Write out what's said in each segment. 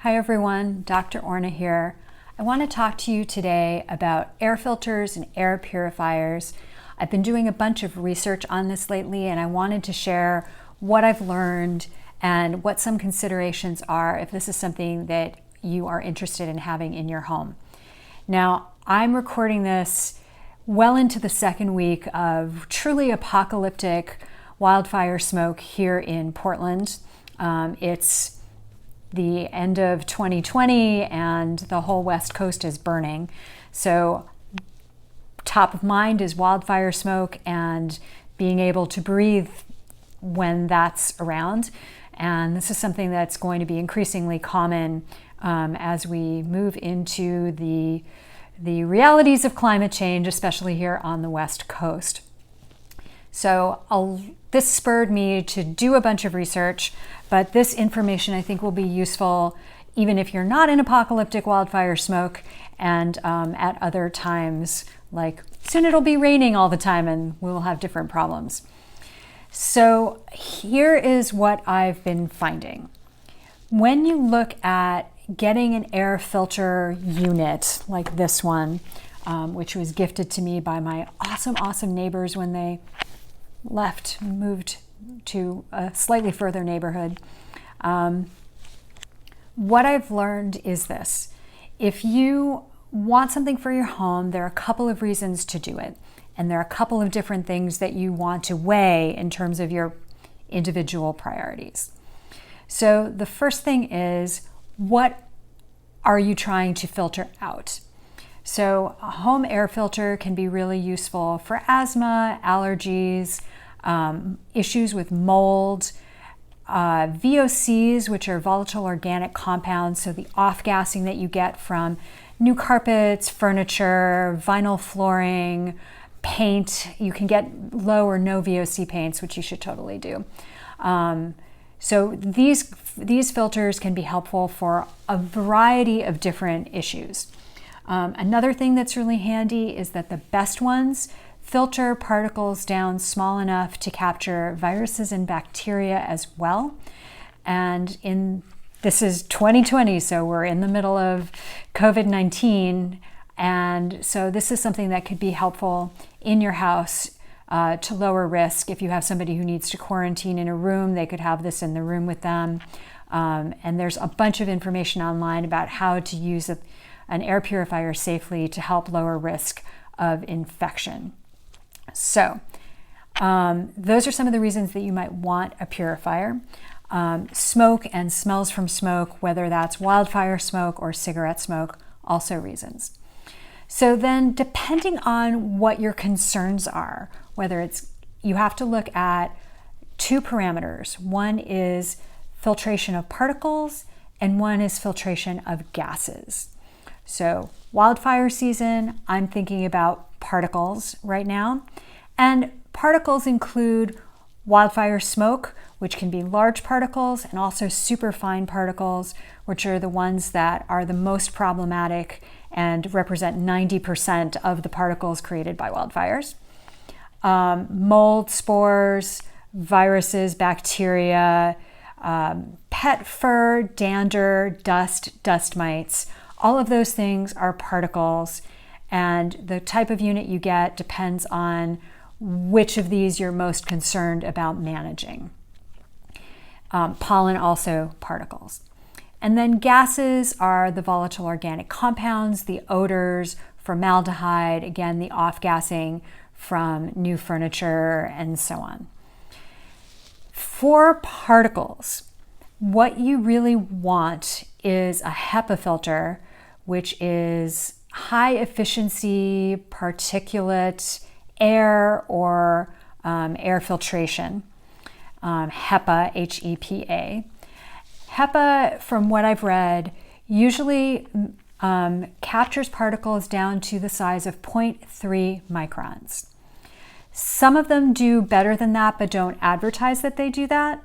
Hi everyone, Dr. Orna here. I want to talk to you today about air filters and air purifiers. I've been doing a bunch of research on this lately and I wanted to share what I've learned and what some considerations are if this is something that you are interested in having in your home. Now, I'm recording this well into the second week of truly apocalyptic wildfire smoke here in Portland. It's the end of 2020 and the whole West Coast is burning. So top of mind is wildfire smoke and being able to breathe when that's around. And this is something that's going to be increasingly common as we move into the realities of climate change, especially here on the West Coast. So this spurred me to do a bunch of research, but this information I think will be useful even if you're not in apocalyptic wildfire smoke and at other times, like soon it'll be raining all the time and we'll have different problems. So here is what I've been finding. When you look at getting an air filter unit like this one, which was gifted to me by my awesome neighbors when they moved to a slightly further neighborhood. What I've learned is this. If you want something for your home, there are a couple of reasons to do it. And there are a couple of different things that you want to weigh in terms of your individual priorities. So the first thing is, what are you trying to filter out? So a home air filter can be really useful for asthma, allergies, issues with mold, VOCs, which are volatile organic compounds, so the off-gassing that you get from new carpets, furniture, vinyl flooring, paint. You can get low or no VOC paints, which you should totally do. So these filters can be helpful for a variety of different issues. Another thing that's really handy is that the best ones filter particles down small enough to capture viruses and bacteria as well. And this is 2020, so we're in the middle of COVID-19. And so this is something that could be helpful in your house to lower risk. If you have somebody who needs to quarantine in a room, they could have this in the room with them. And there's a bunch of information online about how to use an air purifier safely to help lower risk of infection. So those are some of the reasons that you might want a purifier. Smoke and smells from smoke, whether that's wildfire smoke or cigarette smoke, also reasons. So then depending on what your concerns are, you have to look at two parameters. One is filtration of particles and one is filtration of gases. So wildfire season, I'm thinking about particles right now. And particles include wildfire smoke, which can be large particles, and also superfine particles, which are the ones that are the most problematic and represent 90% of the particles created by wildfires. Mold, spores, viruses, bacteria, pet fur, dander, dust mites. All of those things are particles, and the type of unit you get depends on which of these you're most concerned about managing. Pollen, also particles. And then gases are the volatile organic compounds, the odors, formaldehyde, again, the off-gassing from new furniture, and so on. For particles, what you really want is a HEPA filter, which is high efficiency particulate air or air filtration. HEPA, H-E-P-A. HEPA, from what I've read, usually captures particles down to the size of 0.3 microns. Some of them do better than that, but don't advertise that they do that.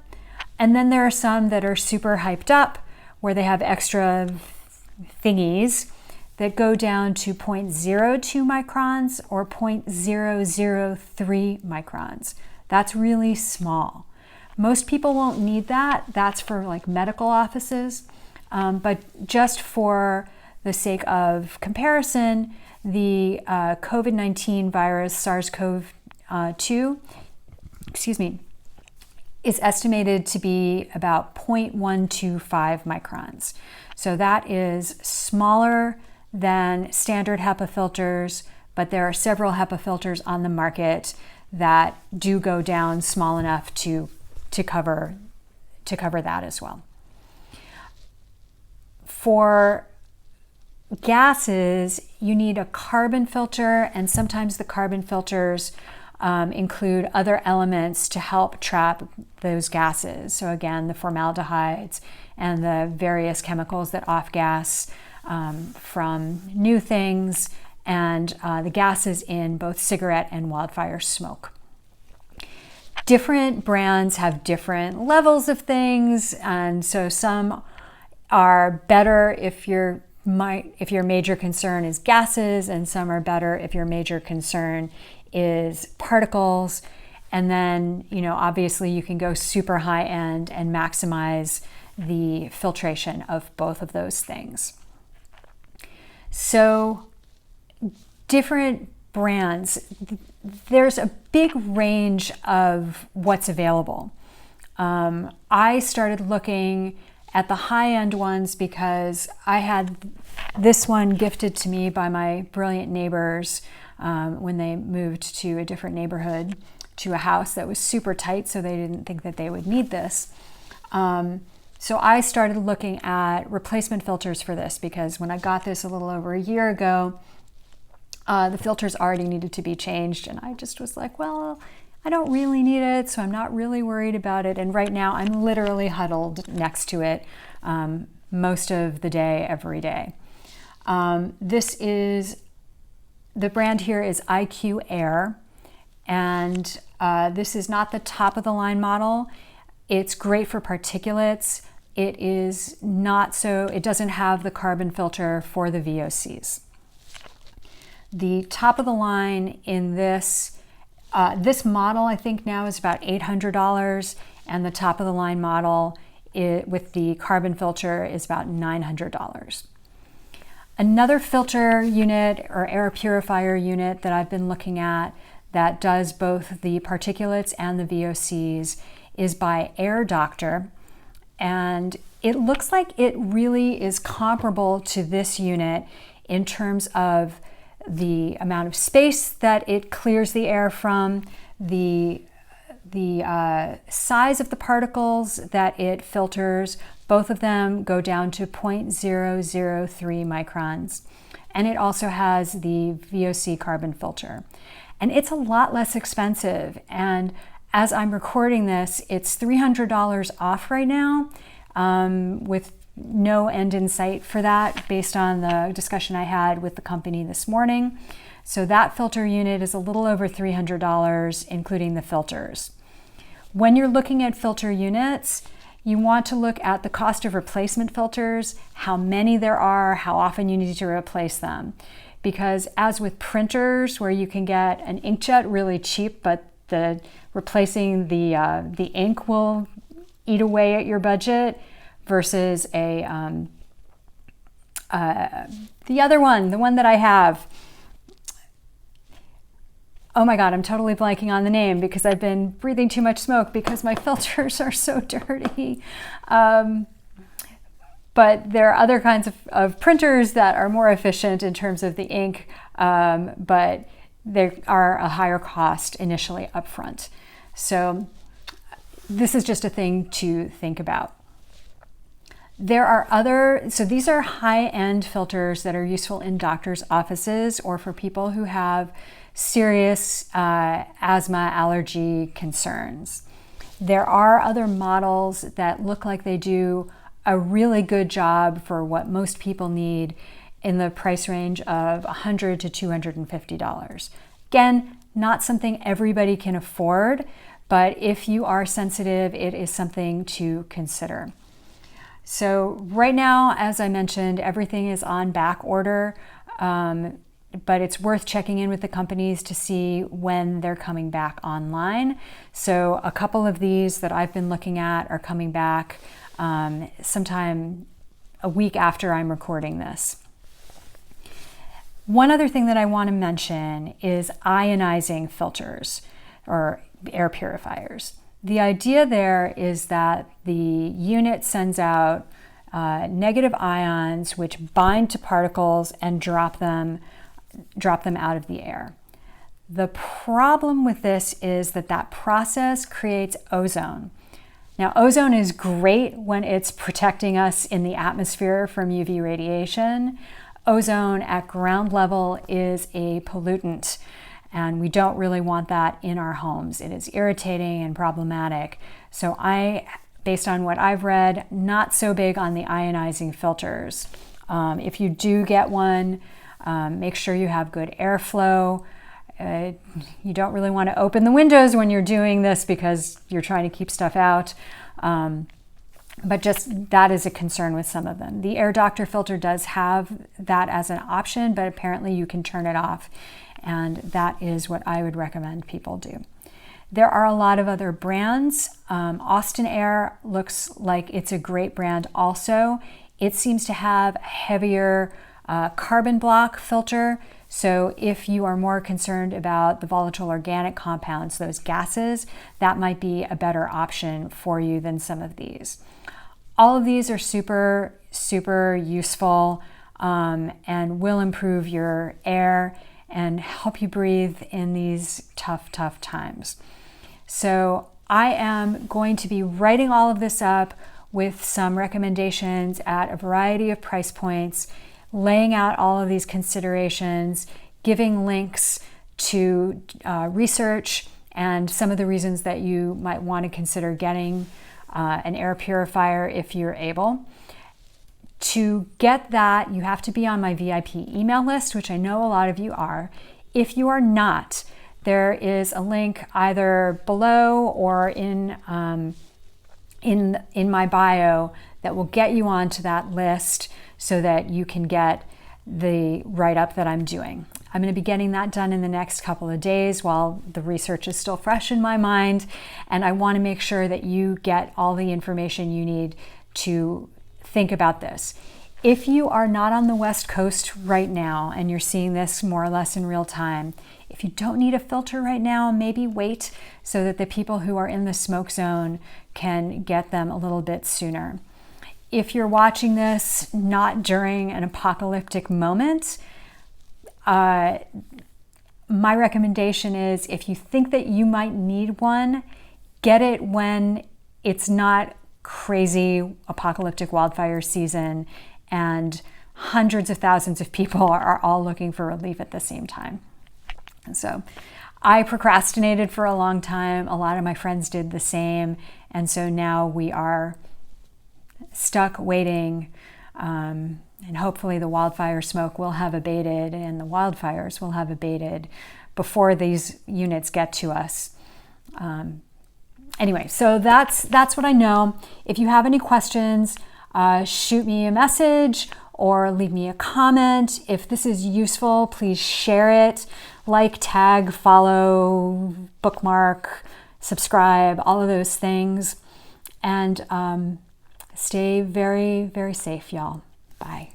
And then there are some that are super hyped up, where they have extra thingies that go down to 0.02 microns or 0.003 microns. That's really small. Most people won't need that. That's for like medical offices. but just for the sake of comparison, the COVID-19 virus, SARS-CoV-2, is estimated to be about 0.125 microns. So that is smaller than standard HEPA filters, but there are several HEPA filters on the market that do go down small enough to cover that as well. For gases, you need a carbon filter, and sometimes the carbon filters include other elements to help trap those gases. So again, the formaldehydes and the various chemicals that off-gas from new things, and the gases in both cigarette and wildfire smoke. Different brands have different levels of things, and so some are better if your major concern is gases, and some are better if your major concern is particles. And then, obviously you can go super high end and maximize the filtration of both of those things. So different brands, there's a big range of what's available. I started looking at the high-end ones because I had this one gifted to me by my brilliant neighbors when they moved to a different neighborhood, to a house that was super tight, so they didn't think that they would need this. So I started looking at replacement filters for this, because when I got this a little over a year ago, the filters already needed to be changed, and I just was like, well, I don't really need it, so I'm not really worried about it. And right now I'm literally huddled next to it most of the day, every day. The brand here is IQ Air, and this is not the top of the line model. It's great for particulates. It doesn't have the carbon filter for the VOCs. The top of the line in this model, I think now, is about $800, and the top of the line model with the carbon filter is about $900. Another filter unit or air purifier unit that I've been looking at that does both the particulates and the VOCs is by Air Doctor, and it looks like it really is comparable to this unit in terms of the amount of space that it clears the air from, the size of the particles that it filters. Both of them go down to 0.003 microns. And it also has the VOC carbon filter. And it's a lot less expensive. And as I'm recording this, it's $300 off right now, with no end in sight for that, based on the discussion I had with the company this morning. So that filter unit is a little over $300, including the filters. When you're looking at filter units, you want to look at the cost of replacement filters, how many there are, how often you need to replace them. Because as with printers, where you can get an inkjet really cheap, but replacing the ink will eat away at your budget, versus the other one, the one that I have. Oh my God, I'm totally blanking on the name because I've been breathing too much smoke because my filters are so dirty. But there are other kinds of printers that are more efficient in terms of the ink, but they are a higher cost initially upfront. So this is just a thing to think about. There are so these are high-end filters that are useful in doctors' offices or for people who have serious asthma allergy concerns. There are other models that look like they do a really good job for what most people need in the price range of $100 to $250. Again, not something everybody can afford, but if you are sensitive, it is something to consider. So right now, as I mentioned, everything is on back order, but it's worth checking in with the companies to see when they're coming back online. So a couple of these that I've been looking at are coming back sometime a week after I'm recording this. One other thing that I want to mention is ionizing filters or air purifiers. The idea there is that the unit sends out negative ions which bind to particles and drop them out of the air. The problem with this is that process creates ozone. Now, ozone is great when it's protecting us in the atmosphere from UV radiation. Ozone at ground level is a pollutant, and we don't really want that in our homes. It is irritating and problematic. So based on what I've read, not so big on the ionizing filters. If you do get one, make sure you have good airflow. You don't really want to open the windows when you're doing this because you're trying to keep stuff out. But just that is a concern with some of them. The Air Doctor filter does have that as an option, but apparently you can turn it off. And that is what I would recommend people do. There are a lot of other brands. Austin Air looks like it's a great brand also. It seems to have a heavier carbon block filter. So if you are more concerned about the volatile organic compounds, those gases, that might be a better option for you than some of these. All of these are super, super useful and will improve your air and help you breathe in these tough, tough times. So I am going to be writing all of this up with some recommendations at a variety of price points, laying out all of these considerations, giving links to research and some of the reasons that you might want to consider getting an air purifier if you're able. To get that, you have to be on my VIP email list, which I know a lot of you are. If you are not, there is a link either below or in my bio that will get you onto that list so that you can get the write-up that I'm doing. I'm going to be getting that done in the next couple of days while the research is still fresh in my mind, and I want to make sure that you get all the information you need to think about this. If you are not on the West Coast right now and you're seeing this more or less in real time, if you don't need a filter right now, maybe wait so that the people who are in the smoke zone can get them a little bit sooner. If you're watching this not during an apocalyptic moment, my recommendation is if you think that you might need one, get it when it's not crazy apocalyptic wildfire season and hundreds of thousands of people are all looking for relief at the same time. And so I procrastinated for a long time. A lot of my friends did the same. And so now we are stuck waiting, and hopefully the wildfire smoke will have abated and the wildfires will have abated before these units get to us. Anyway, so that's what I know. If you have any questions, shoot me a message or leave me a comment. If this is useful, please share it, like, tag, follow, bookmark, subscribe, all of those things. And stay very, very safe, y'all. Bye.